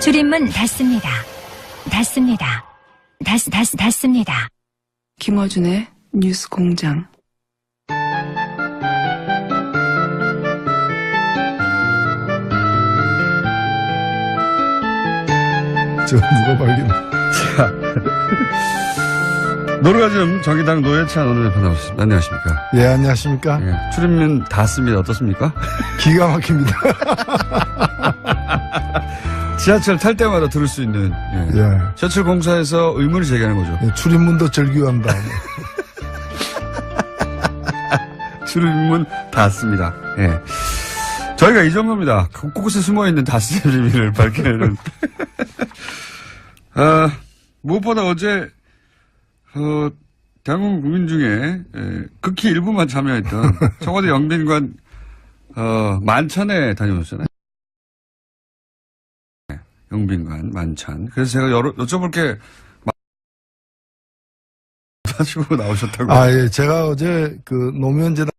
줄임문 닫습니다. 닫습니다. 닫습니다. 김어준의 뉴스 공장. 저 누가 발견? 자, 노르가즘 정의당 노회찬 원내대표 나오셨습니다. 안녕하십니까? 예, 안녕하십니까? 예, 출입문 닫습니다. 어떻습니까? 기가 막힙니다. 지하철 탈 때마다 들을 수 있는 예. 지하철 공사에서 의문을 제기하는 거죠. 예, 출입문도 절규한다. 출입문 닫습니다. 예. 저희가 이 정도입니다. 곳곳에 숨어있는 닫스의 비밀을 밝혀내는. 무엇보다 어제 대한민국 국민 중에 극히 일부만 참여했던 청와대 영빈관 만찬에 다녀오셨잖아요. 영빈관 만찬. 그래서 제가 여쭤볼 게 가지고 나오셨다고. 아, 예. 제가 어제 그 노무현재단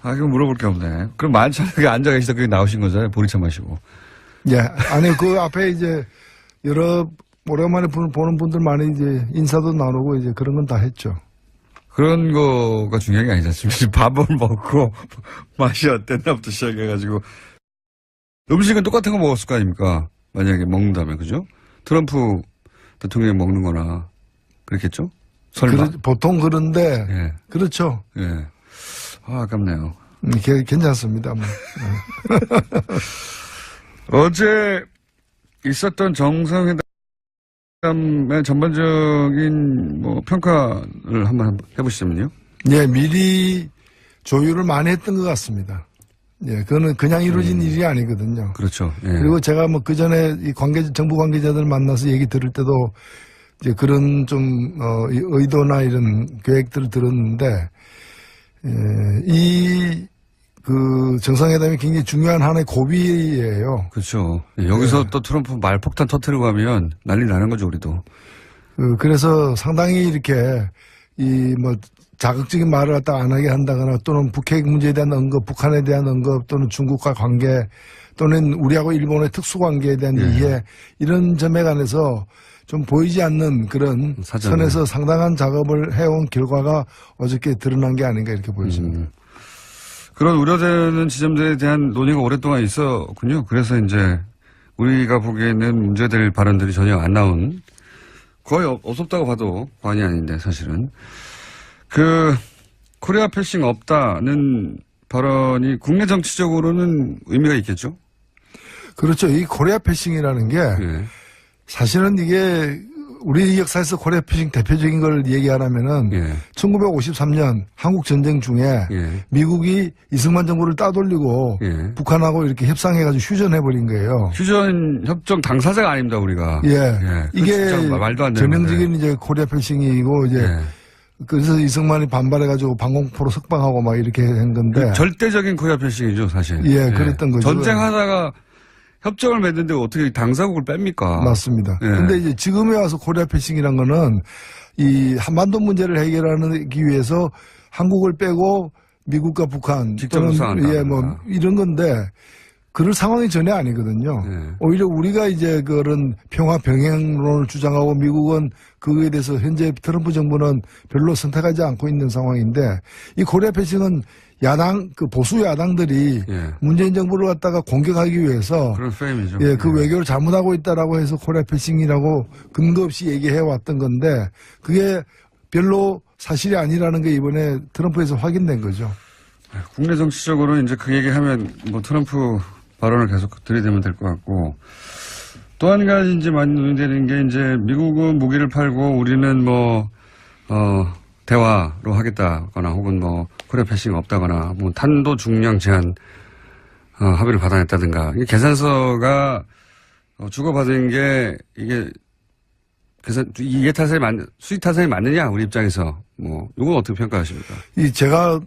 이거 물어볼 게 없네. 그럼 만찬에 앉아 계시다 그게 나오신 거잖아요. 보리차 마시고. 예. 아니, 그 앞에 이제 여러 오랜만에 보는 분들 많이 이제 인사도 나누고 이제 그런 건 다 했죠. 그런 거가 중요한 게 아니지 않습니까? 밥을 먹고 맛이 어땠나부터 시작해가지고 음식은 똑같은 거 먹었을 거 아닙니까? 만약에 먹는다면, 그죠? 트럼프 대통령이 먹는 거나 그렇겠죠? 설마? 보통 그런데 예. 그렇죠. 예. 아깝네요. 괜찮습니다. 뭐. 어제 있었던 정상회담의 전반적인 평가를 한번 해보시자면요. 예, 미리 조율을 많이 했던 것 같습니다. 예, 그거는 그냥 이루어진 일이 아니거든요. 그렇죠. 예. 그리고 제가 그 전에 정부 관계자들 만나서 얘기 들을 때도 이제 그런 좀, 의도나 이런 계획들을 들었는데, 그 정상회담이 굉장히 중요한 하나의 고비예요. 그렇죠. 여기서 또 트럼프 말폭탄 터뜨리고 하면 난리 나는 거죠, 우리도. 그래서 상당히 이렇게 자극적인 말을 갖다 안 하게 한다거나 또는 북핵 문제에 대한 언급, 북한에 대한 언급 또는 중국과 관계 또는 우리하고 일본의 특수관계에 대한 이해 이런 점에 관해서 좀 보이지 않는 그런 선에서 상당한 작업을 해온 결과가 어저께 드러난 게 아닌가 이렇게 보여집니다. 그런 우려되는 지점들에 대한 논의가 오랫동안 있었군요. 그래서 이제 우리가 보기에는 문제될 발언들이 전혀 안 나온 거의 없었다고 봐도 과언이 아닌데 사실은 코리아 패싱 없다는 발언이 국내 정치적으로는 의미가 있겠죠? 그렇죠. 이 코리아 패싱이라는 게 사실은 이게 우리 역사에서 코리아 패싱 대표적인 걸 얘기하라면은 1953년 한국 전쟁 중에 미국이 이승만 정부를 따돌리고 북한하고 이렇게 협상해가지고 휴전해버린 거예요. 휴전 협정 당사자가 아닙니다, 우리가. 이게 말도 안 되는 전형적인 이제 코리아 패싱이고 이제 그래서 이승만이 반발해가지고 방공포로 석방하고 막 이렇게 한 건데. 절대적인 코리아 패싱이죠, 사실. 그랬던 거죠. 전쟁하다가 협정을 맺는데 어떻게 당사국을 뺍니까? 맞습니다. 근데 이제 지금에 와서 코리아 패싱이란 거는 이 한반도 문제를 해결하기 위해서 한국을 빼고 미국과 북한 직접 우상한다. 이런 건데 그럴 상황이 전혀 아니거든요. 오히려 우리가 이제 그런 평화 병행론을 주장하고 미국은 그거에 대해서 현재 트럼프 정부는 별로 선택하지 않고 있는 상황인데 이 코리아 패싱은 보수 야당들이 문재인 정부를 갖다가 공격하기 위해서 그런 프레임이죠. 그 외교를 잘못하고 있다라고 해서 코리아 패싱이라고 근거 없이 얘기해 왔던 건데 그게 별로 사실이 아니라는 게 이번에 트럼프에서 확인된 거죠. 국내 정치적으로 이제 그 얘기하면 트럼프 발언을 계속 들이대면 될 것 같고 또 한 가지 이제 많이 논의되는 게 이제 미국은 무기를 팔고 우리는 대화로 하겠다거나 혹은 코리아 패싱 없다거나 탄도 중량 제한 합의를 받아냈다든가 계산서가 주고받은 게 이게 수익 타산이 맞느냐 우리 입장에서 이건 어떻게 평가하십니까? 제가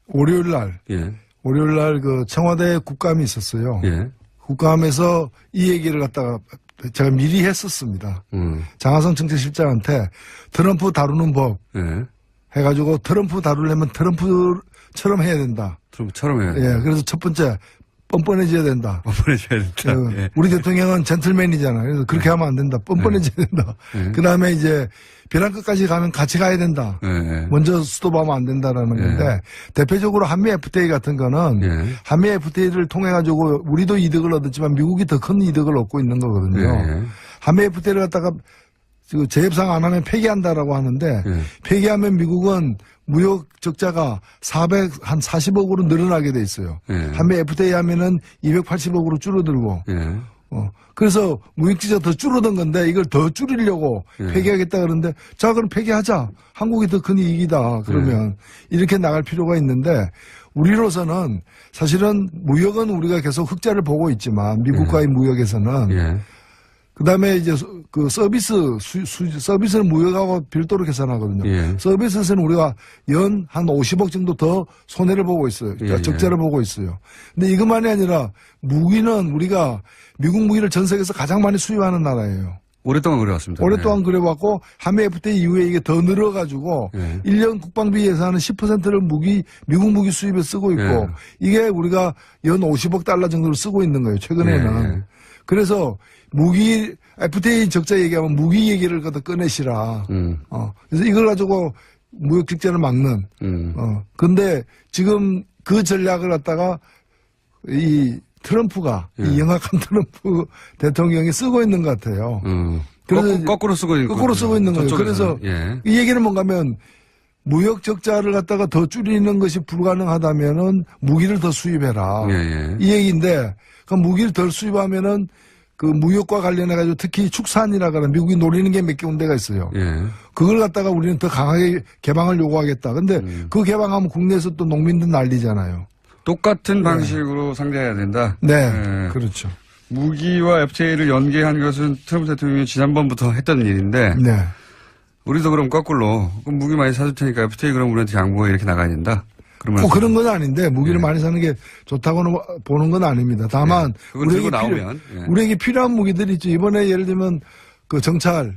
월요일 날 그 청와대 국감이 있었어요. 국감에서 이 얘기를 갖다가 제가 미리 했었습니다. 장하성 정책실장한테 트럼프 다루는 법 해가지고 트럼프 다루려면 트럼프처럼 해야 된다. 트럼프처럼 해야 된다. 그래서 첫 번째 뻔뻔해져야 된다. 뻔뻔해져야 된다. 예. 우리 대통령은 젠틀맨이잖아요. 그래서 그렇게 하면 안 된다. 뻔뻔해져야 된다. 그 다음에 이제 벼랑 끝까지 가면 같이 가야 된다. 먼저 스톱하면 안 된다라는 건데 대표적으로 한미 FTA 같은 거는 한미 FTA를 통해 가지고 우리도 이득을 얻었지만 미국이 더 큰 이득을 얻고 있는 거거든요. 한미 FTA를 갖다가 재협상 안 하면 폐기한다라고 하는데 폐기하면 미국은 무역 적자가 40억으로 늘어나게 돼 있어요. 한미 FTA 하면은 280억으로 줄어들고. 그래서 무역지가 더 줄어든 건데 이걸 더 줄이려고 폐기하겠다 그러는데 자 그럼 폐기하자. 한국이 더 큰 이익이다. 그러면 이렇게 나갈 필요가 있는데 우리로서는 사실은 무역은 우리가 계속 흑자를 보고 있지만 미국과의 무역에서는 그다음에 이제 그 서비스는 무역하고 별도로 계산하거든요. 서비스에서는 우리가 연 한 50억 정도 더 손해를 보고 있어요. 그러니까 적자를 보고 있어요. 근데 이것만이 아니라 무기는 우리가 미국 무기를 전 세계에서 가장 많이 수입하는 나라예요. 오랫동안 그래왔습니다. 오랫동안 그래왔고 한미 FTA 이후에 이게 더 늘어가지고 1년 국방비 예산은 10%를 미국 무기 수입에 쓰고 있고 이게 우리가 연 50억 달러 정도를 쓰고 있는 거예요. 최근에는. 그래서 무기 FTA 적자 얘기하면 무기 얘기를 갖다 꺼내시라. 그래서 이걸 가지고 무역 적자를 막는. 근데 지금 그 전략을 갖다가 이 트럼프가 이 영악한 트럼프 대통령이 쓰고 있는 것 같아요. 그래서 거꾸로 쓰고 있는 거예요. 그래서 이 얘기는 뭔가면 무역 적자를 갖다가 더 줄이는 것이 불가능하다면은 무기를 더 수입해라. 이 얘기인데 그 무기를 덜 수입하면은 그 무역과 관련해가지고 특히 축산이라 그러는 미국이 노리는 게 몇 개 군데가 있어요. 그걸 갖다가 우리는 더 강하게 개방을 요구하겠다. 근데 그 개방하면 국내에서 또 농민들 난리잖아요. 똑같은 방식으로 상대해야 된다. 네, 그렇죠. 무기와 FTA를 연계한 것은 트럼프 대통령이 지난번부터 했던 일인데 우리도 그럼 거꾸로 그럼 무기 많이 사줄 테니까 FTA 그럼 우리한테 양보해 이렇게 나가야 된다. 꼭 그런 건 아닌데 무기를 많이 사는 게 좋다고 보는 건 아닙니다. 다만 우리에게 필요한 무기들이 있죠. 이번에 예를 들면 그 정찰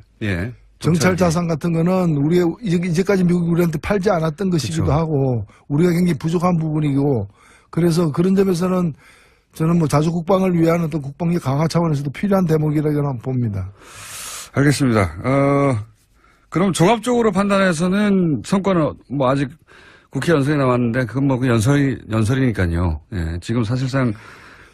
자산 같은 거는 우리가 이제까지 미국이 우리한테 팔지 않았던 것이기도 하고 우리가 굉장히 부족한 부분이고 그래서 그런 점에서는 저는 뭐 자주 국방을 위한 어떤 국방력 강화 차원에서도 필요한 대목이라고 봅니다. 알겠습니다. 그럼 종합적으로 판단해서는 성과는 뭐 아직 국회 연설이 남았는데 그건 뭐 그 연설이니까요. 지금 사실상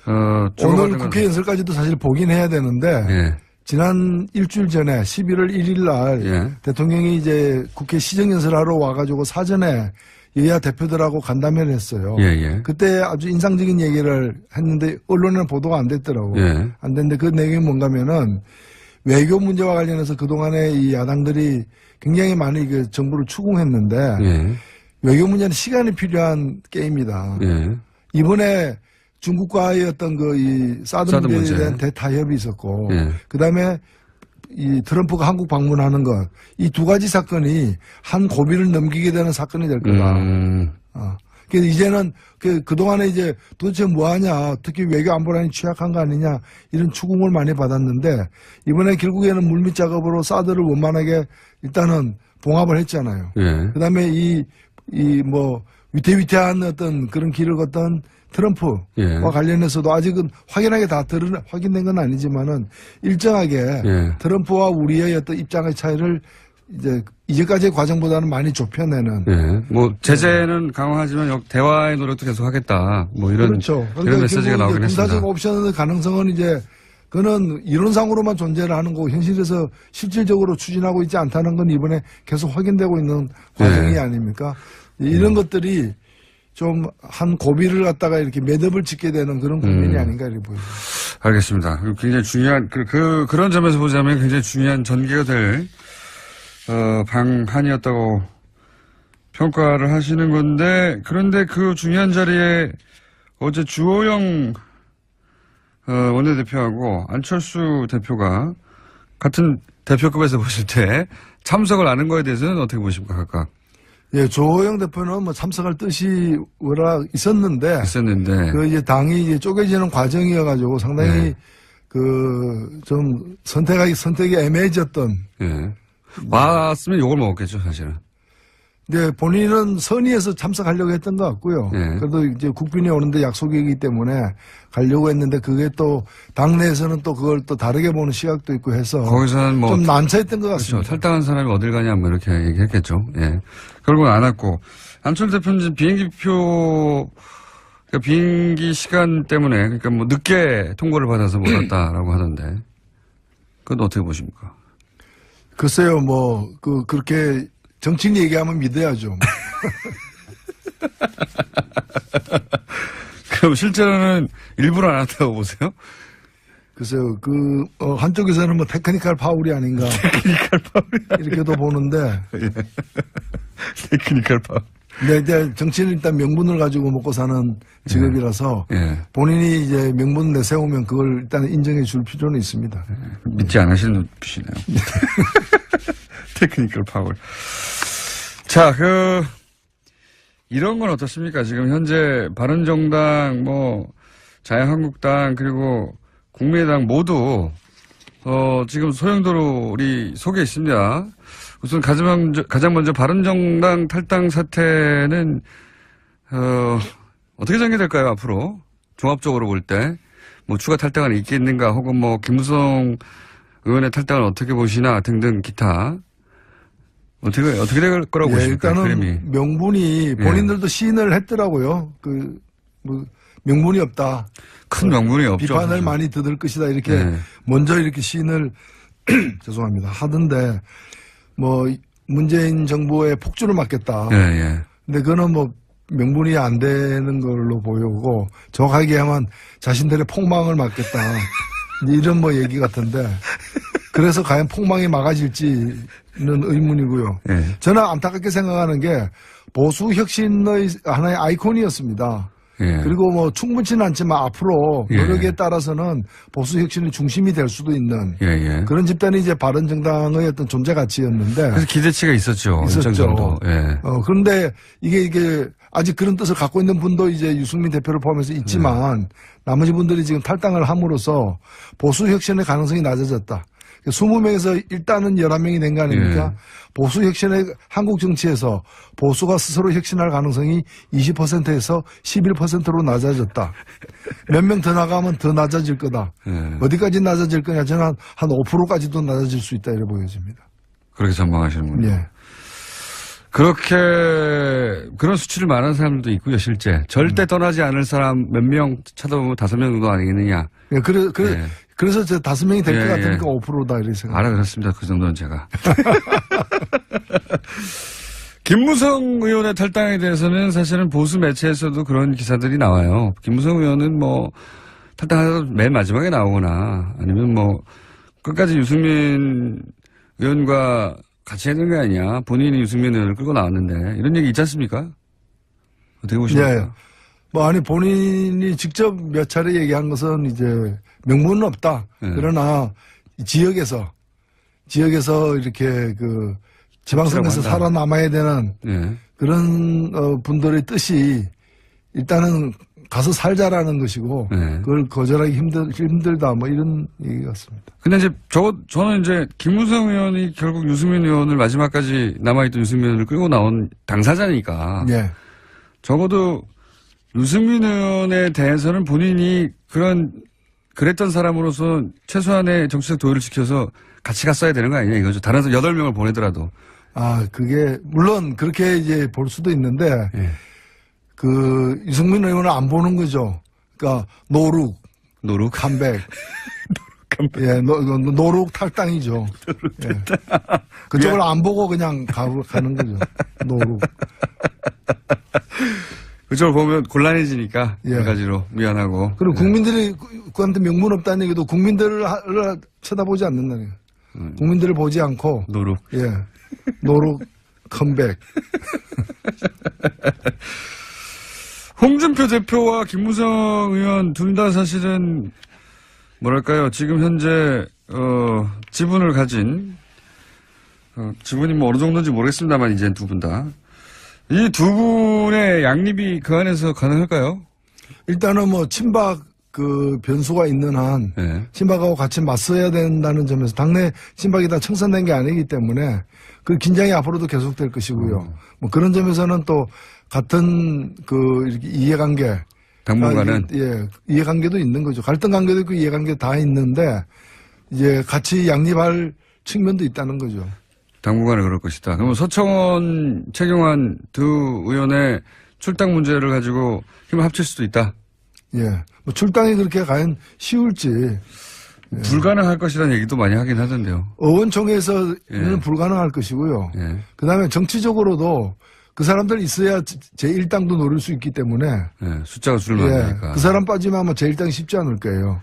오늘 국회 연설까지도 사실 보긴 해야 되는데 지난 일주일 전에 11월 1일 날 대통령이 이제 국회 시정연설하러 와가지고 사전에 여야 대표들하고 간담회를 했어요. 그때 아주 인상적인 얘기를 했는데 언론에는 보도가 안 됐더라고. 안 됐는데 그 내용이 뭔가면은 외교 문제와 관련해서 그동안에 이 야당들이 굉장히 많이 그 정부를 추궁했는데 외교 문제는 시간이 필요한 게임이다. 이번에 중국과의 어떤 이 사드 문제에 대한 대타협이 있었고, 그 다음에 이 트럼프가 한국 방문하는 것, 이 두 가지 사건이 한 고비를 넘기게 되는 사건이 될 거다. 그래서 이제는 그동안에 이제 도대체 뭐 하냐, 특히 외교 안보란이 취약한 거 아니냐, 이런 추궁을 많이 받았는데, 이번에 결국에는 물밑 작업으로 사드를 원만하게 일단은 봉합을 했잖아요. 그 다음에 위태위태한 어떤 그런 길을 걷던 트럼프와 관련해서도 아직은 확연하게 다 확인된 건 아니지만은 일정하게 트럼프와 우리의 어떤 입장의 차이를 이제까지의 과정보다는 많이 좁혀내는. 뭐 제재는 강화하지만 대화의 노력도 계속 하겠다. 뭐 이런 그렇죠. 이런 메시지가 나오긴 했습니다. 군사적 옵션의 가능성은 그거는 이론상으로만 존재를 하는 거고 현실에서 실질적으로 추진하고 있지 않다는 건 이번에 계속 확인되고 있는 과정이 아닙니까? 이런 것들이 좀 한 고비를 갖다가 이렇게 매듭을 짓게 되는 그런 국면이 아닌가 이렇게 보입니다. 알겠습니다. 굉장히 중요한 그런 점에서 보자면 굉장히 중요한 전개가 될 방한이었다고 평가를 하시는 건데 그런데 그 중요한 자리에 어제 주호영 원내대표하고 안철수 대표가 같은 대표급에서 보실 때 참석을 안 한 거에 대해서는 어떻게 보십니까, 각각? 조호영 대표는 뭐 참석할 뜻이 워낙 있었는데. 이제 당이 이제 쪼개지는 과정이어가지고 상당히 좀 선택이 애매해졌던. 맞으면 욕을 먹었겠죠, 사실은. 네, 본인은 선의에서 참석하려고 했던 것 같고요. 예. 그래도 이제 국빈이 오는데 약속이기 때문에 가려고 했는데 그게 또 당내에서는 또 그걸 또 다르게 보는 시각도 있고 해서 거기서는 뭐 좀 난처했던 것 같습니다. 그렇죠. 탈당한 사람이 어딜 가냐 뭐 이렇게 얘기했겠죠. 예. 결국은 안 왔고 안철 대표는 비행기표 그러니까 비행기 시간 때문에 그러니까 뭐 늦게 통보를 받아서 못 왔다라고 하던데 그건 어떻게 보십니까? 글쎄요, 뭐 그렇게 정치인 얘기하면 믿어야죠. 그럼 실제로는 일부러 안 왔다고 보세요? 글쎄요, 한쪽에서는 뭐 테크니컬 파울이 아닌가. 테크니컬 파울이 이렇게도 보는데. 테크니컬 파울. 근데 이제 정치는 일단 명분을 가지고 먹고 사는 직업이라서 예. 본인이 이제 명분 내세우면 그걸 일단 인정해 줄 필요는 있습니다. 믿지 않으시는 눈빛이네요. 테크니컬 파울. 자, 이런 건 어떻습니까? 지금 현재 바른정당, 자유한국당, 그리고 국민의당 모두, 지금 소용돌이 속에 있습니다. 우선 가장 먼저 바른정당 탈당 사태는, 어떻게 전개될까요, 앞으로? 종합적으로 볼 때. 추가 탈당은 있겠는가, 혹은 김무성 의원의 탈당을 어떻게 보시나 등등 기타. 어떻게 될 거라고 보십니까? 일단은 그림이. 명분이 본인들도 시인을 했더라고요. 명분이 없다. 큰 명분이 없죠. 비판을 사실. 많이 듣을 것이다. 이렇게 먼저 이렇게 시인을 죄송합니다. 하던데 문재인 정부의 폭주를 막겠다. 예. 근데 그거는 명분이 안 되는 걸로 보이고 정확하게 하면 자신들의 폭망을 막겠다. 이런 얘기 같은데 그래서 과연 폭망이 막아질지는 의문이고요. 예. 저는 안타깝게 생각하는 게 보수 혁신의 하나의 아이콘이었습니다. 예. 그리고 충분치는 않지만 앞으로 예. 노력에 따라서는 보수 혁신의 중심이 될 수도 있는 예. 그런 집단이 이제 바른정당의 어떤 존재 가치였는데 그래서 기대치가 있었죠. 일정 정도. 예. 그런데 이게 아직 그런 뜻을 갖고 있는 분도 이제 유승민 대표를 포함해서 있지만 나머지 분들이 지금 탈당을 함으로써 보수 혁신의 가능성이 낮아졌다. 20명에서 일단은 11명이 된 거 아닙니까? 예. 보수 혁신의 한국 정치에서 보수가 스스로 혁신할 가능성이 20%에서 11%로 낮아졌다. 몇 명 더 나가면 더 낮아질 거다. 예. 어디까지 낮아질 거냐? 저는 한 5%까지도 낮아질 수 있다 이렇게 보여집니다. 그렇게 전망하시는군요. 예. 그런 수치를 말하는 사람들도 있고요, 실제. 절대 떠나지 않을 사람 몇 명 찾아보면 5명 정도 아니겠느냐. 예, 예. 그래서 저 5명이 될 것 예, 같으니까 5%다 이렇게 생각합니다. 알아들었습니다. 그 정도는 제가. 김무성 의원의 탈당에 대해서는 사실은 보수 매체에서도 그런 기사들이 나와요. 김무성 의원은 탈당하다 맨 마지막에 나오거나 아니면 끝까지 유승민 의원과 같이 했는 게 아니야. 본인이 유승민 의원을 끌고 나왔는데 이런 얘기 있지 않습니까? 어떻게 보십니까? 예. 본인이 직접 몇 차례 얘기한 것은 이제 명분은 없다. 예. 그러나 지역에서 이렇게 지방선거에서 살아남아야 되는 예. 그런 분들의 뜻이 일단은 가서 살자라는 것이고 네. 그걸 거절하기 힘들다 이런 얘기 같습니다. 근데 이제 저는 이제 김무성 의원이 결국 유승민 의원을 마지막까지 남아있던 유승민 의원을 끌고 나온 당사자니까 예. 적어도 유승민 의원에 대해서는 본인이 그랬던 사람으로서 최소한의 정치적 도의를 지켜서 같이 갔어야 되는 거 아니냐 이거죠. 다른 8명을 보내더라도. 그게 물론 그렇게 이제 볼 수도 있는데 예. 유승민 의원을 안 보는 거죠. 그러니까 노룩 컴백. 예, 노룩 탈당이죠. 예. 그쪽을 안 보고 그냥 가는 거죠. 노룩. 그쪽을 보면 곤란해지니까 예. 여러 가지로 미안하고. 그리고 국민들이 그한테 명분 없다는 얘기도 국민들을 쳐다보지 않는다는 거예요. 국민들을 보지 않고 노룩. 예, 노룩 컴백. 홍준표 대표와 김무성 의원 둘 다 사실은 지금 현재 지분을 가진 지분이 어느 정도인지 모르겠습니다만 이제 두 분 다. 이 두 분의 양립이 그 안에서 가능할까요? 일단은 친박 그 변수가 있는 한 예. 친박하고 같이 맞서야 된다는 점에서 당내 친박이 다 청산된 게 아니기 때문에 그 긴장이 앞으로도 계속될 것이고요. 뭐 그런 점에서는 또 같은 그 이렇게 이해관계 당분간은 예, 이해관계도 있는 거죠. 갈등 관계도 있고 이해관계 다 있는데 이제 같이 양립할 측면도 있다는 거죠. 당분간은 그럴 것이다. 그러면 서청원, 최경환 두 의원의 출당 문제를 가지고 힘을 합칠 수도 있다. 예, 뭐 출당이 그렇게 과연 쉬울지 불가능할 것이라는 얘기도 많이 하긴 하던데요. 의원총회에서는 예. 불가능할 것이고요. 예. 그다음에 정치적으로도 그 사람들 있어야 제1당도 노릴 수 있기 때문에 예. 숫자가 줄면 안 예, 되니까. 그 사람 빠지면 아마 제1당이 쉽지 않을 거예요.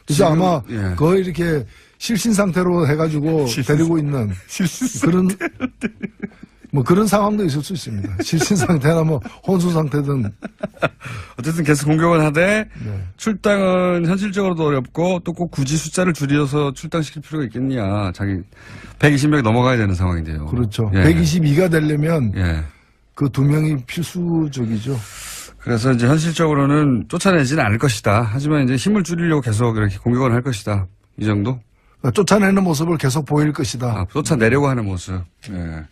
그래서 지금, 아마 예. 거의 이렇게 실신 상태로 해가지고 데리고 있는 그런 뭐 그런 상황도 있을 수 있습니다. 실신 상태나 뭐 혼수 상태든. 어쨌든 계속 공격은 하되 네. 출당은 현실적으로도 어렵고 또 꼭 굳이 숫자를 줄여서 출당시킬 필요가 있겠냐. 자기 120명이 넘어가야 되는 상황인데요. 그렇죠. 예. 122가 되려면 예. 그 두 명이 필수적이죠. 그래서 이제 현실적으로는 쫓아내지는 않을 것이다. 하지만 이제 힘을 줄이려고 계속 이렇게 공격을 할 것이다. 이 정도? 그러니까 쫓아내는 모습을 계속 보일 것이다. 아, 쫓아내려고 하는 모습. 예.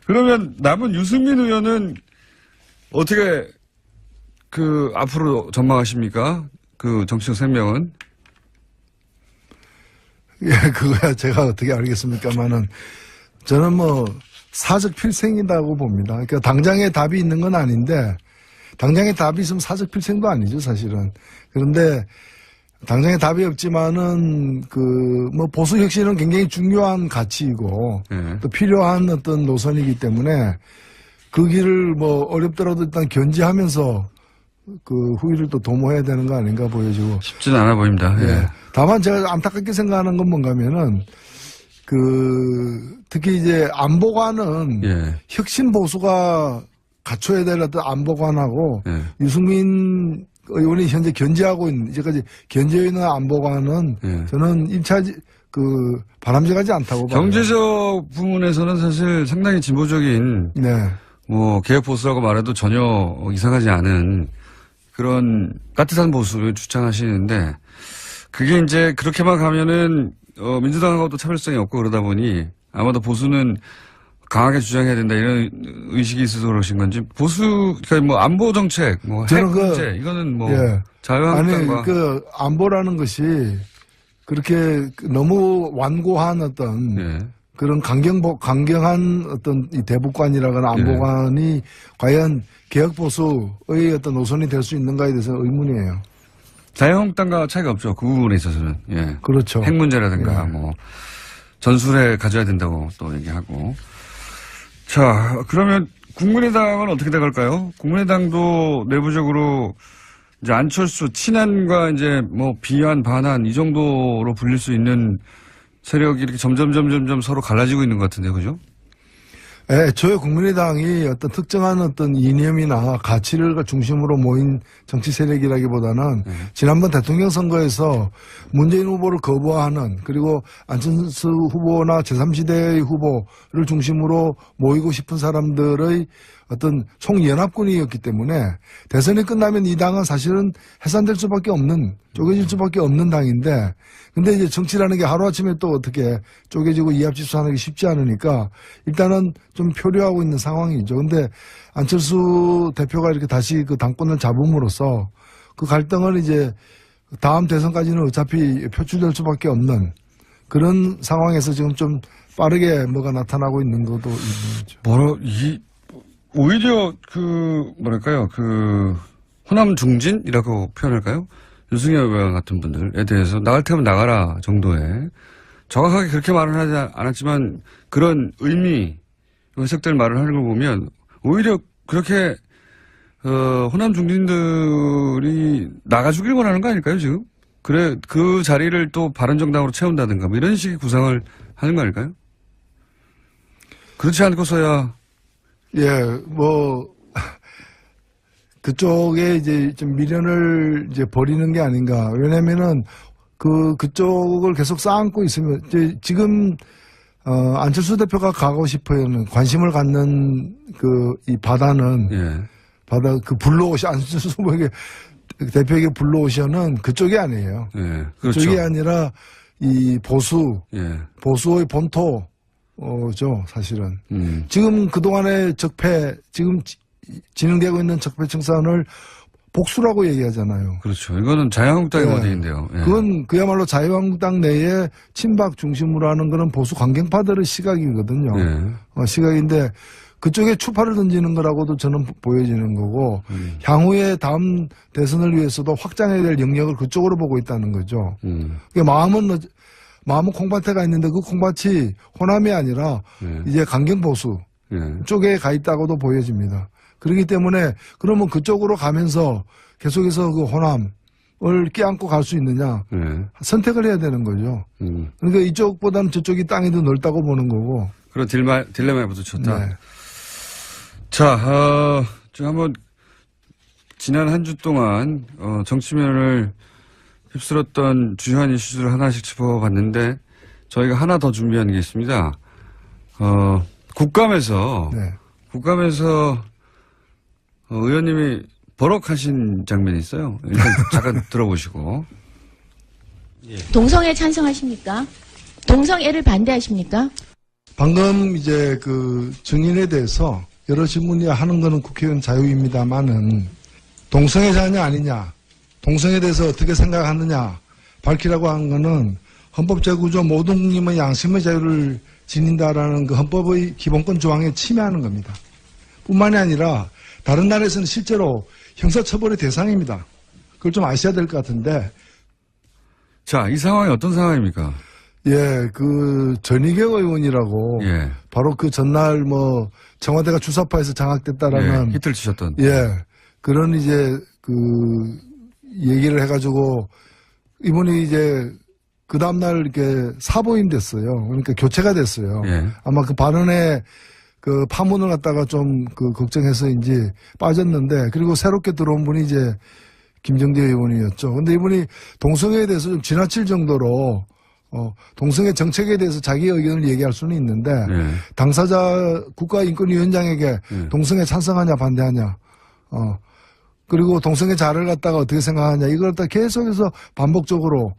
그러면 남은 유승민 의원은 어떻게 그 앞으로 전망하십니까? 그 정치적 생명은? 예, 그거야 제가 어떻게 알겠습니까만은 저는 뭐 사적 필생이라고 봅니다. 그러니까 당장에 답이 있는 건 아닌데 당장에 답이 있으면 사적 필생도 아니죠, 사실은. 그런데 당장에 답이 없지만은 그 뭐 보수 혁신은 굉장히 중요한 가치이고 예. 또 필요한 어떤 노선이기 때문에 그 길을 뭐 어렵더라도 일단 견지하면서 그 후일을 또 도모해야 되는 거 아닌가 보여지고. 쉽지는 않아 보입니다. 예. 예. 다만 제가 안타깝게 생각하는 건 뭔가면은 그 특히 이제 안보관은 예. 혁신 보수가 갖춰야 될 어떤 안보관하고 예. 유승민 의원이 현재 견제하고 있는 이제까지 견제해 있는 안보관은 예. 저는 일차지 그 바람직하지 않다고 봐요. 경제적 부분에서는 사실 상당히 진보적인 네. 뭐 개혁 보수라고 말해도 전혀 이상하지 않은 그런 따뜻한 보수를 주창하시는데 그게 이제 그렇게만 가면은 민주당하고도 차별성이 없고 그러다 보니 아마도 보수는 강하게 주장해야 된다 이런 의식이 있어서 그러신 건지 보수 그러니까 뭐 안보 정책 뭐 핵 저는 문제 이거는 뭐 예. 아니 자유한국당과 그 안보라는 것이 그렇게 너무 완고한 어떤 예. 그런 강경한 어떤 이 대북관이라거나 안보관이 과연 개혁 보수의 어떤 노선이 될 수 있는가에 대해서 의문이에요. 자유한국당과 차이가 없죠. 그 부분에 있어서는 예. 그렇죠. 핵 문제라든가 예. 뭐 전술에 가져야 된다고 또 얘기하고. 자, 그러면 국민의당은 어떻게 돼갈까요? 국민의당도 내부적으로 이제 안철수 친한과 이제 뭐 비한 반한 이 정도로 불릴 수 있는 세력이 이렇게 점점 서로 갈라지고 있는 것 같은데, 그죠? 예, 저희 국민의당이 어떤 특정한 어떤 이념이나 가치를 중심으로 모인 정치 세력이라기보다는 지난번 대통령 선거에서 문재인 후보를 거부하는 그리고 안철수 후보나 제3지대의 후보를 중심으로 모이고 싶은 사람들의 어떤 총연합군이었기 때문에 대선이 끝나면 이 당은 사실은 해산될 수밖에 없는 쪼개질 수밖에 없는 당인데 근데 이제 정치라는 게 하루아침에 또 어떻게 쪼개지고 이합집산하기 쉽지 않으니까 일단은 좀 표류하고 있는 상황이죠. 근데 안철수 대표가 이렇게 다시 그 당권을 잡음으로써 그 갈등은 이제 다음 대선까지는 어차피 표출될 수밖에 없는 그런 상황에서 지금 좀 빠르게 뭐가 나타나고 있는 것도 있는 거죠. 오히려 뭐랄까요, 호남 중진이라고 표현할까요? 유승열 의원 같은 분들에 대해서 나갈 테면 나가라 정도의 정확하게 그렇게 말은 하지 않았지만 그런 의미, 해석될 말을 하는 걸 보면 오히려 그렇게, 호남 중진들이 나가주길 원하는 거 아닐까요, 지금? 그래, 그 자리를 또 바른정당으로 채운다든가 뭐 이런 식의 구상을 하는 거 아닐까요? 그렇지 않고서야 예, 그쪽에 이제 좀 미련을 이제 버리는 게 아닌가. 왜냐면은 그쪽을 계속 쌓고 있으면, 지금, 안철수 대표가 가고 싶어하는 관심을 갖는 이 바다는, 예. 그 불로 안철수 후보에게 대표에게 불러오셔는 그쪽이 아니에요. 예. 그렇죠. 그쪽이 아니라 이 예. 보수의 본토, 죠, 사실은. 지금 그동안의 지금 진행되고 있는 적폐 청산을 복수라고 얘기하잖아요. 그렇죠. 이거는 자유한국당의 예. 원칙인데요. 예. 그건 그야말로 자유한국당 내에 친박 중심으로 하는 거는 보수 강경파들의 시각이거든요. 예. 시각인데 그쪽에 추파를 던지는 거라고도 저는 보여지는 거고 향후에 다음 대선을 위해서도 확장해야 될 영역을 그쪽으로 보고 있다는 거죠. 그러니까 마음은 콩밭에가 있는데 그 콩밭이 호남이 아니라 이제 강경보수 쪽에 가 있다고도 보여집니다. 그렇기 때문에 그러면 그쪽으로 가면서 계속해서 그 호남을 끼안고 갈 수 있느냐 선택을 해야 되는 거죠. 그러니까 이쪽보다는 저쪽이 땅이 더 넓다고 보는 거고. 그런 딜레마에 부딪혔다. 네. 자, 지금 한번 지난 한 주 동안 정치면을 휩쓸었던 주요한 이슈들을 하나씩 짚어봤는데 저희가 하나 더 준비한 게 있습니다. 국감에서 의원님이 버럭하신 장면이 있어요. 일단 잠깐 들어보시고. 동성애 찬성하십니까? 동성애를 반대하십니까? 방금 이제 그 증인에 대해서 여러 질문이 하는 거는 국회의원 자유입니다만은 동성애자냐 아니냐, 동성애에 대해서 어떻게 생각하느냐 밝히라고 한 거는 헌법제구조 모든 국민의 양심의 자유를 지닌다라는 그 헌법의 기본권 조항에 침해하는 겁니다. 뿐만이 아니라 다른 나라에서는 실제로 형사처벌의 대상입니다. 그걸 좀 아셔야 될 것 같은데. 자, 이 상황이 어떤 상황입니까? 예, 그 전희경 의원이라고 예. 바로 그 전날 뭐 청와대가 주사파에서 장악됐다라는 예, 히트를 치셨던. 예, 그런 이제 그 얘기를 해가지고 이분이 이제 그 다음날 이렇게 사보임 됐어요. 그러니까 교체가 됐어요. 예. 아마 그 발언에 그 파문을 갖다가 좀 그 걱정해서인지 빠졌는데 그리고 새롭게 들어온 분이 이제 김정재 의원이었죠. 근데 이분이 동성애에 대해서 좀 지나칠 정도로 동성애 정책에 대해서 자기 의견을 얘기할 수는 있는데 당사자 국가인권위원장에게 동성애 찬성하냐 반대하냐 그리고 동성애 자를 갖다가 어떻게 생각하냐 이걸 갖다 계속해서 반복적으로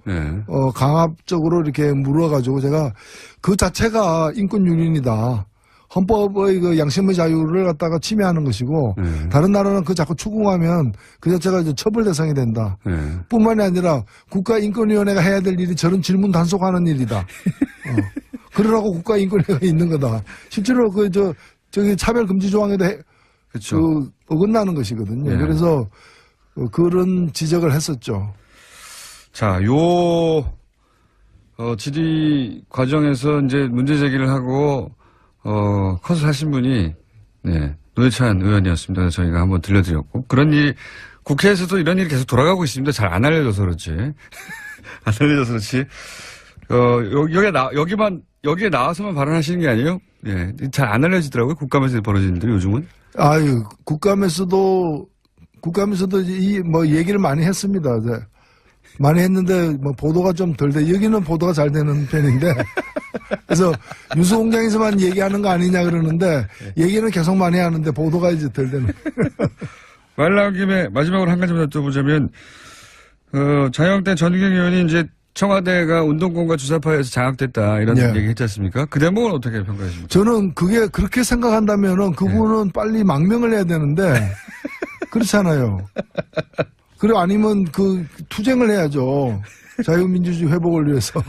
강압적으로 이렇게 물어가지고 제가 그 자체가 인권유린이다. 헌법의 그 양심의 자유를 갖다가 침해하는 것이고 다른 나라는 그 자꾸 추궁하면 그 자체가 이제 처벌 대상이 된다. 뿐만이 아니라 국가인권위원회가 해야 될 일이 저런 질문 단속하는 일이다. 그러라고 국가인권위가 있는 거다. 실제로 저기 차별금지 조항에도 그렇죠. 어긋나는 것이거든요. 그래서 그런 지적을 했었죠. 자, 질의 과정에서 이제 문제 제기를 하고 컷을 하신 분이, 노회찬 의원이었습니다. 저희가 한번 들려드렸고. 그런 일이, 국회에서도 이런 일이 계속 돌아가고 있습니다. 잘 안 알려져서 그렇지. 안 알려져서 그렇지. 여기에 나와서만 발언하시는 게 아니에요? 예. 잘 안 알려지더라고요. 국감에서 벌어지는 일들이 요즘은. 아유, 국감에서도 얘기를 많이 했습니다. 많이 했는데, 보도가 좀 덜 돼. 여기는 보도가 잘 되는 편인데. 그래서 뉴스공장에서만 얘기하는 거 아니냐 그러는데, 얘기는 계속 많이 하는데, 보도가 이제 덜 되는. 말 나온 김에 마지막으로 한 가지만 여쭤보자면, 자유한국당 전희경 의원이 이제 청와대가 운동권과 주사파에서 장악됐다, 이런 얘기 했지 않습니까? 그 대목은 어떻게 평가하십니까? 저는 그게 그렇게 생각한다면은 그분은 빨리 망명을 해야 되는데, 그렇잖아요. 그리고 아니면 투쟁을 해야죠. 자유민주주의 회복을 위해서.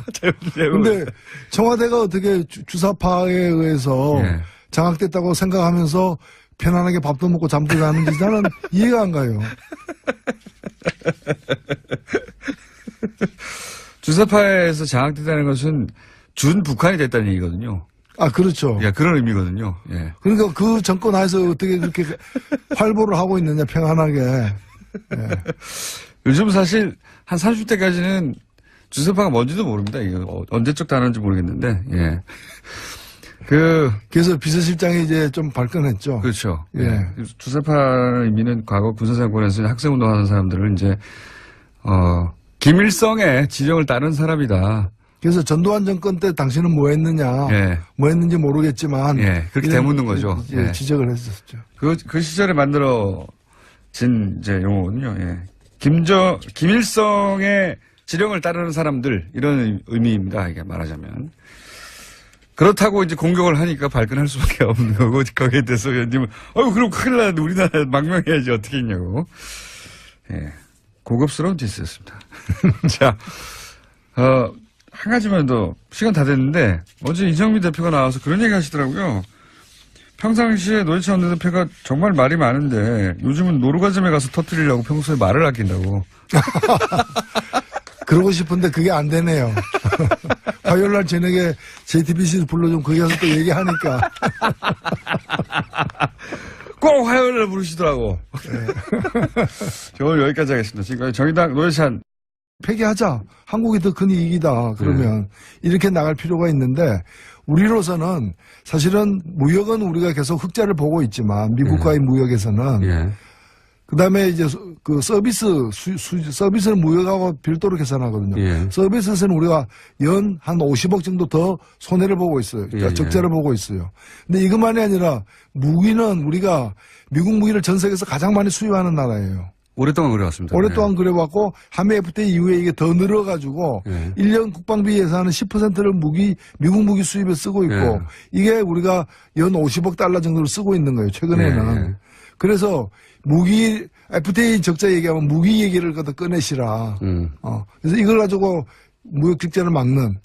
근데 청와대가 어떻게 주사파에 의해서 장악됐다고 생각하면서 편안하게 밥도 먹고 잠도 자는지 나는 이해가 안 가요. 주사파에서 장악됐다는 것은 준 북한이 됐다는 얘기거든요. 아, 그렇죠. 예, 그런 의미거든요. 예. 그러니까 그 정권 하에서 어떻게 그렇게 활보를 하고 있느냐, 평안하게. 예. 요즘 사실 한 30대까지는 주사파가 뭔지도 모릅니다. 이거 언제적 단어인지 모르겠는데, 예. 그래서 비서실장이 이제 좀 발끈했죠. 그렇죠. 예. 주사파라는 의미는 과거 군사정권에서 학생운동하는 사람들을 이제, 김일성의 지령을 따른 사람이다. 그래서 전두환 정권 때 당신은 뭐 했느냐. 뭐 했는지 모르겠지만. 그렇게 되묻는 거죠. 지적을 했었죠. 그 시절에 만들어진 이제 용어거든요. 예. 김일성의 지령을 따르는 사람들, 이런 의미입니다. 이게 말하자면. 그렇다고 이제 공격을 하니까 발끈할 수밖에 없는 거고, 거기에 대해서 의원님은, 그럼 큰일 나는데 우리나라 망명해야지 어떻게 했냐고. 예. 고급스러운 디스였습니다. 자, 한 가지만 더, 시간 다 됐는데, 어제 이정미 대표가 나와서 그런 얘기 하시더라고요. 평상시에 노회찬 원내대표가 정말 말이 많은데, 요즘은 노루가즘에 가서 터뜨리려고 평소에 말을 아낀다고. 그러고 싶은데 그게 안 되네요. 화요일날 저녁에 JTBC에서 불러주면 거기 가서 또 얘기하니까. 꼭 화요일날 부르시더라고. 네. 오늘 여기까지 하겠습니다. 지금까지 정의당 노회찬. 폐기하자. 한국이 더 큰 이익이다. 그러면 이렇게 나갈 필요가 있는데 우리로서는 사실은 무역은 우리가 계속 흑자를 보고 있지만 미국과의 무역에서는 그다음에 이제 그 서비스는 무역하고 별도로 계산하거든요. 서비스에서는 우리가 연 한 50억 정도 더 손해를 보고 있어요. 그러니까 적자를 보고 있어요. 근데 이것만이 아니라 무기는 우리가 미국 무기를 전 세계에서 가장 많이 수입하는 나라예요. 오랫동안 그래왔습니다. 오랫동안 그래왔고 한미 FTA 이후에 이게 더 늘어가지고 1년 국방비 예산은 10%를 미국 무기 수입에 쓰고 있고 이게 우리가 연 50억 달러 정도를 쓰고 있는 거예요. 최근에는. 그래서 무기 FTA 적자 얘기하면 무기 얘기를 갖다 꺼내시라. 그래서 이걸 가지고 무역 적자를 막는.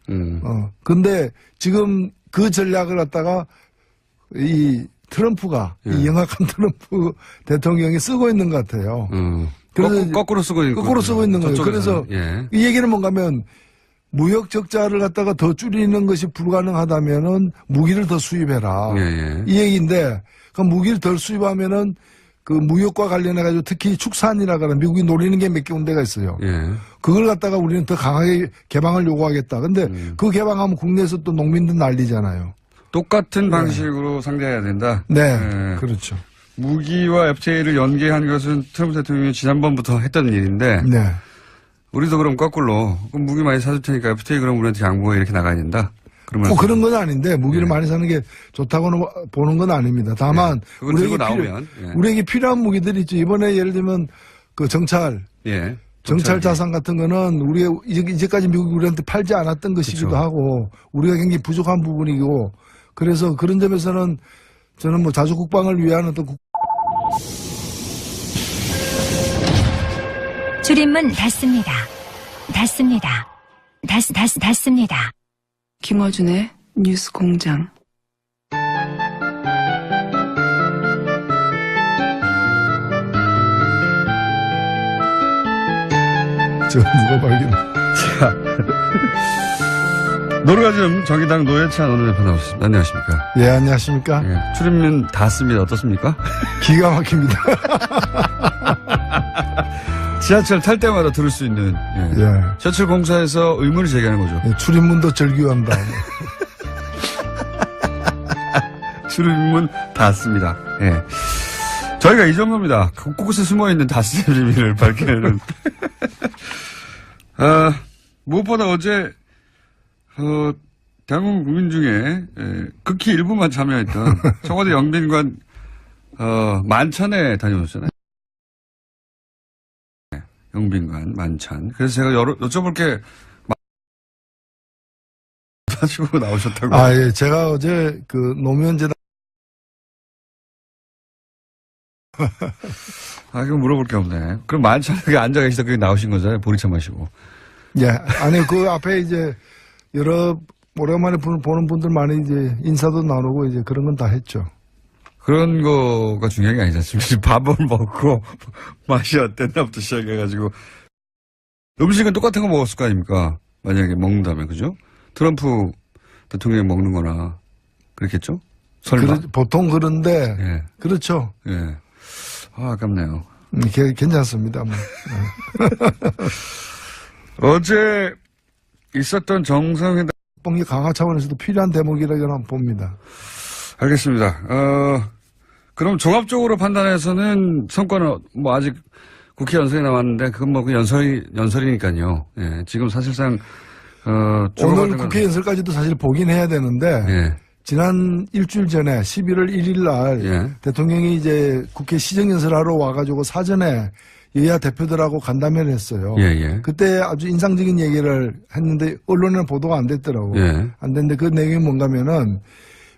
근데 지금 그 전략을 갖다가 이 트럼프가 이 영악한 트럼프 대통령이 쓰고 있는 것 같아요. 그래서 거꾸로 쓰고 있는 거예요. 그래서 이 얘기는 뭔가면 무역 적자를 갖다가 더 줄이는 것이 불가능하다면은 무기를 더 수입해라. 이 얘기인데 그 무기를 덜 수입하면은 그 무역과 관련해가지고 특히 축산이라거나 미국이 노리는 게 몇 개 군데가 있어요. 그걸 갖다가 우리는 더 강하게 개방을 요구하겠다. 근데 그 개방하면 국내에서 또 농민들 난리잖아요. 똑같은 방식으로 상대해야 된다. 네, 그렇죠. 무기와 FTA를 연계한 것은 트럼프 대통령이 지난번부터 했던 일인데, 우리도 그럼 거꾸로 그럼 무기 많이 사줄 테니까 FTA 그럼 우리한테 양보해 이렇게 나가야 된다. 그런 건 아닌데 무기를 많이 사는 게 좋다고는 보는 건 아닙니다. 다만 우리에게 필요한 무기들이 있죠. 이번에 예를 들면 그 정찰 자산 같은 거는 우리가 이제까지 미국이 우리한테 팔지 않았던 것이기도 하고 우리가 굉장히 부족한 부분이고 그래서 그런 점에서는 저는 뭐 자주 국방을 위한 어떤 줄임문 닫습니다. 닫습니다. 김어준의 뉴스 공장. 누가 발견? 자, 노루가즘 정의당 노회찬 원내대표 나오셨습니다. 안녕하십니까? 예, 안녕하십니까? 출입문 닫습니다. 어떻습니까? 기가 막힙니다. 지하철 탈 때마다 들을 수 있는 지하철 공사에서 의문을 제기하는 거죠. 출입문도 절규한다. 출입문 닫습니다. 저희가 이 정도입니다. 곳곳에 숨어있는 닫스의 비밀을 밝혀내는. 무엇보다 어제 대한민국 국민 중에 극히 일부만 참여했던 청와대 영빈관 만찬에 다녀오셨잖아요. 영빈관 만찬. 그래서 제가 여쭤볼 게 가지고 나오셨다고. 예. 제가 어제 그 노무현재단 이거 물어볼 게 없네. 그럼 만찬에 앉아 계시다 거기 나오신 거잖아요. 보리차 마시고. 아니 그 앞에 이제 여러 오랜만에 보는 분들 많이 이제 인사도 나누고 이제 그런 건 다 했죠. 그런 거가 중요한 게 아니지 않습니까? 밥을 먹고 맛이 어땠나부터 시작해가지고 음식은 똑같은 거 먹었을 거 아닙니까? 만약에 먹는다면 그죠? 트럼프 대통령이 먹는 거나 그렇겠죠? 설마? 보통 그런데 그렇죠. 아깝네요. 괜찮습니다. 뭐. 어제 있었던 정상회담 국방력 강화 차원에서도 필요한 대목이라고 봅니다. 알겠습니다. 그럼 종합적으로 판단해서는 성과는 뭐 아직 국회 연설이 남았는데 그건 뭐 그 연설이니까요. 지금 사실상 오늘 국회 연설까지도 사실 보긴 해야 되는데 지난 일주일 전에 11월 1일 날 대통령이 이제 국회 시정연설하러 와가지고 사전에 여야 대표들하고 간담회를 했어요. 예, 예. 그때 아주 인상적인 얘기를 했는데 언론에는 보도가 안 됐더라고요. 예. 안 됐는데 그 내용이 뭔가면은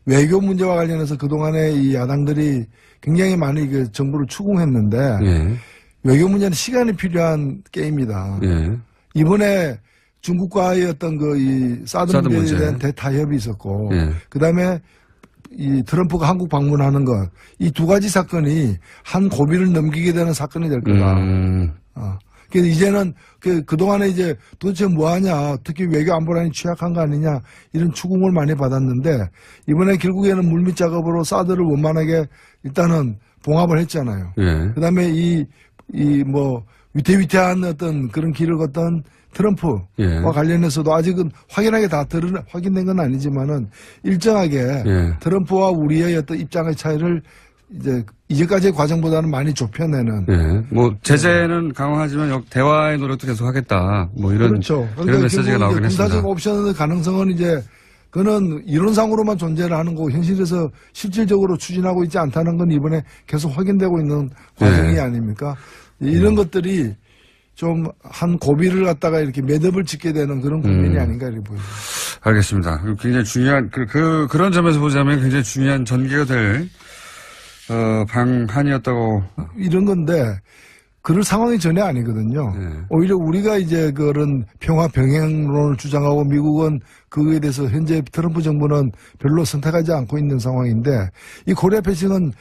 외교 문제와 관련해서 그동안에 이 야당들이 굉장히 많이 그 정부를 추궁했는데 예. 외교 문제는 시간이 필요한 게임이다. 예. 이번에 중국과의 어떤 이 사드 사드 문제에 문제. 대한 대타협이 있었고 예. 그다음에 이 트럼프가 한국 방문하는 것 이 두 가지 사건이 한 고비를 넘기게 되는 사건이 될 거다. 그래서 이제는 그동안에 이제 도대체 뭐 하냐, 특히 외교 안보란이 취약한 거 아니냐, 이런 추궁을 많이 받았는데, 이번에 결국에는 물밑 작업으로 사드를 원만하게 일단은 봉합을 했잖아요. 예. 그 다음에 위태위태한 어떤 그런 길을 걷던 트럼프와 예. 관련해서도 아직은 확연하게 다 확인된 건 아니지만은 일정하게 예. 트럼프와 우리의 어떤 입장의 차이를 이제까지의 과정보다는 많이 좁혀내는. 예. 뭐, 제재는 강화하지만 대화의 노력도 계속 하겠다. 뭐 이런. 그렇죠. 이런 메시지가 나오긴 했습니다. 군사적 옵션의 가능성은 그거는 이론상으로만 존재를 하는 거고 현실에서 실질적으로 추진하고 있지 않다는 건 이번에 계속 확인되고 있는 과정이 네. 아닙니까? 이런 것들이 좀 한 고비를 갖다가 이렇게 매듭을 짓게 되는 그런 국면이 아닌가 이렇게 보입니다. 알겠습니다. 굉장히 중요한, 그런 점에서 보자면 굉장히 중요한 전개가 될, 방한이었다고. 이런 건데 그럴 상황이 전혀 아니거든요. 네. 오히려 우리가 이제 그런 평화 병행론을 주장하고 미국은 그거에 대해서 현재 트럼프 정부는 별로 선택하지 않고 있는 상황인데 이 코리아 패싱은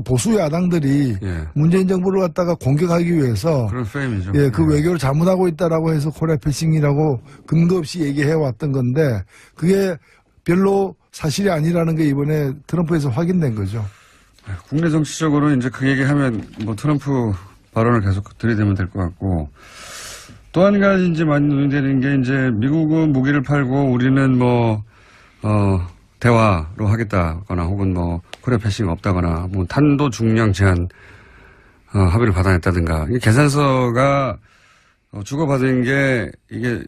보수 야당들이 예. 문재인 정부를 갖다가 공격하기 위해서 그런 프레임이죠. 그 외교를 잘못하고 있다라고 해서 코리아 패싱이라고 근거 없이 얘기해 왔던 건데 그게 별로 사실이 아니라는 게 이번에 트럼프에서 확인된 거죠. 국내 정치적으로는 이제 그 얘기하면 뭐 트럼프 발언을 계속 들이대면 될 것 같고 또 한 가지 이제 많이 논의되는 게 이제 미국은 무기를 팔고 우리는 대화로 하겠다거나 혹은 코리아 패싱 없다거나 뭐 탄도 중량 제한 합의를 받아냈다든가 이 계산서가 주고받은 게 이게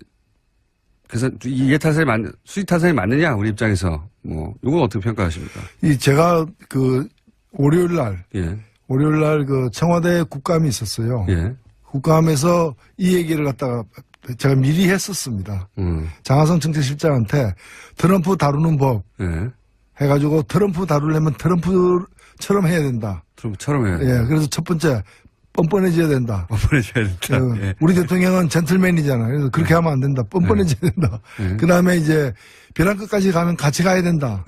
수익 타산이 맞느냐 우리 입장에서 이건 어떻게 평가하십니까? 제가 월요일 날 청와대 국감이 있었어요. 예. 국감에서 이 얘기를 갖다가 제가 미리 했었습니다. 장하성 정책실장한테 트럼프 다루는 법 예. 해가지고 트럼프 다루려면 트럼프처럼 해야 된다. 트럼프처럼 해야 된다. 예, 그래서 첫 번째 뻔뻔해져야 된다. 뻔뻔해져야 된다. 예. 우리 대통령은 젠틀맨이잖아요. 그래서 그렇게 하면 안 된다. 뻔뻔해져야 된다. 그 다음에 이제 벼랑 끝까지 가면 같이 가야 된다.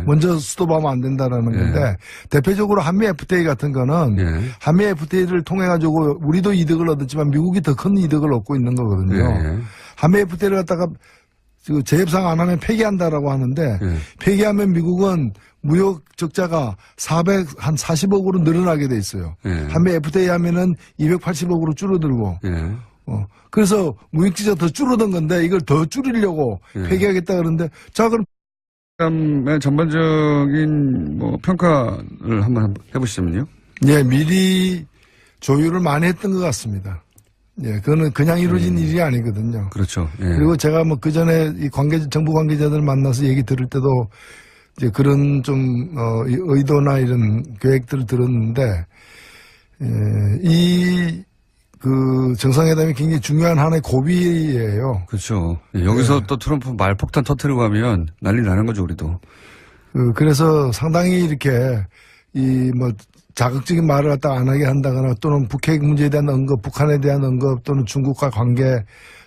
먼저 스톱하면 안 된다라는 건데 대표적으로 한미 FTA 같은 거는 한미 FTA를 통해 가지고 우리도 이득을 얻었지만 미국이 더 큰 이득을 얻고 있는 거거든요. 한미 FTA를 갖다가 재협상 안 하면 폐기한다라고 하는데 폐기하면 미국은 무역 적자가 40억으로 늘어나게 돼 있어요. 한미 FTA 하면은 280억으로 줄어들고. 그래서 무역지가 더 줄어든 건데 이걸 더 줄이려고 폐기하겠다 그러는데 자 그럼 전반적인 평가를 한번 해보시자면요. 예, 미리 조율을 많이 했던 것 같습니다. 예, 그거는 그냥 이루어진 일이 아니거든요. 그렇죠. 예. 그리고 제가 그 전에 정부 관계자들 만나서 얘기 들을 때도 이제 그런 의도나 이런 계획들을 들었는데, 정상회담이 굉장히 중요한 하나의 고비예요. 그렇죠. 여기서 또 트럼프 말폭탄 터뜨리고 하면 난리 나는 거죠, 우리도. 그래서 상당히 이렇게 자극적인 말을 갖다가 안 하게 한다거나 또는 북핵 문제에 대한 언급, 북한에 대한 언급 또는 중국과 관계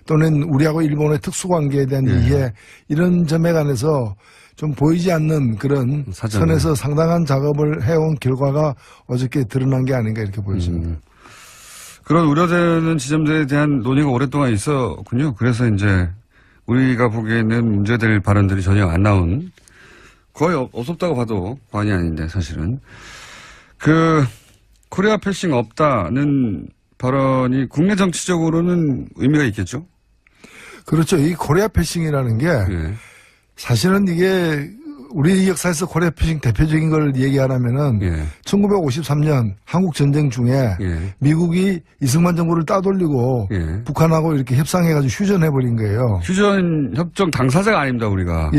또는 우리하고 일본의 특수관계에 대한 이해 이런 점에 관해서 좀 보이지 않는 그런 선에서 상당한 작업을 해온 결과가 어저께 드러난 게 아닌가 이렇게 보여집니다. 그런 우려되는 지점들에 대한 논의가 오랫동안 있었군요. 그래서 이제 우리가 보기에는 문제될 발언들이 전혀 안 나온 거의 없었다고 봐도 과언이 아닌데 사실은. 코리아 패싱 없다는 발언이 국내 정치적으로는 의미가 있겠죠? 그렇죠. 이 코리아 패싱이라는 게 사실은 이게 우리 역사에서 코리아 패싱 대표적인 걸 얘기하라면은 1953년 한국 전쟁 중에 미국이 이승만 정부를 따돌리고 북한하고 이렇게 협상해가지고 휴전해버린 거예요. 휴전 협정 당사자가 아닙니다, 우리가.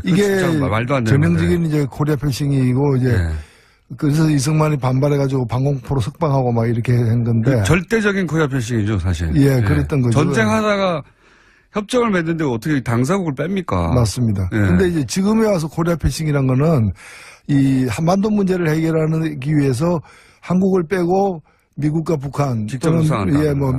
이게 말도 안 되는 전형적인 이제 코리아 패싱이고 이제 그래서 이승만이 반발해가지고 방공포로 석방하고 막 이렇게 한 건데. 절대적인 코리아 패싱이죠, 사실. 예, 그랬던 거죠. 전쟁하다가 협정을 맺는데 어떻게 당사국을 뺍니까? 맞습니다. 예. 근데 이제 지금에 와서 코리아 패싱이란 거는 이 한반도 문제를 해결하기 위해서 한국을 빼고 미국과 북한 직접 또는 우상한다. 예, 뭐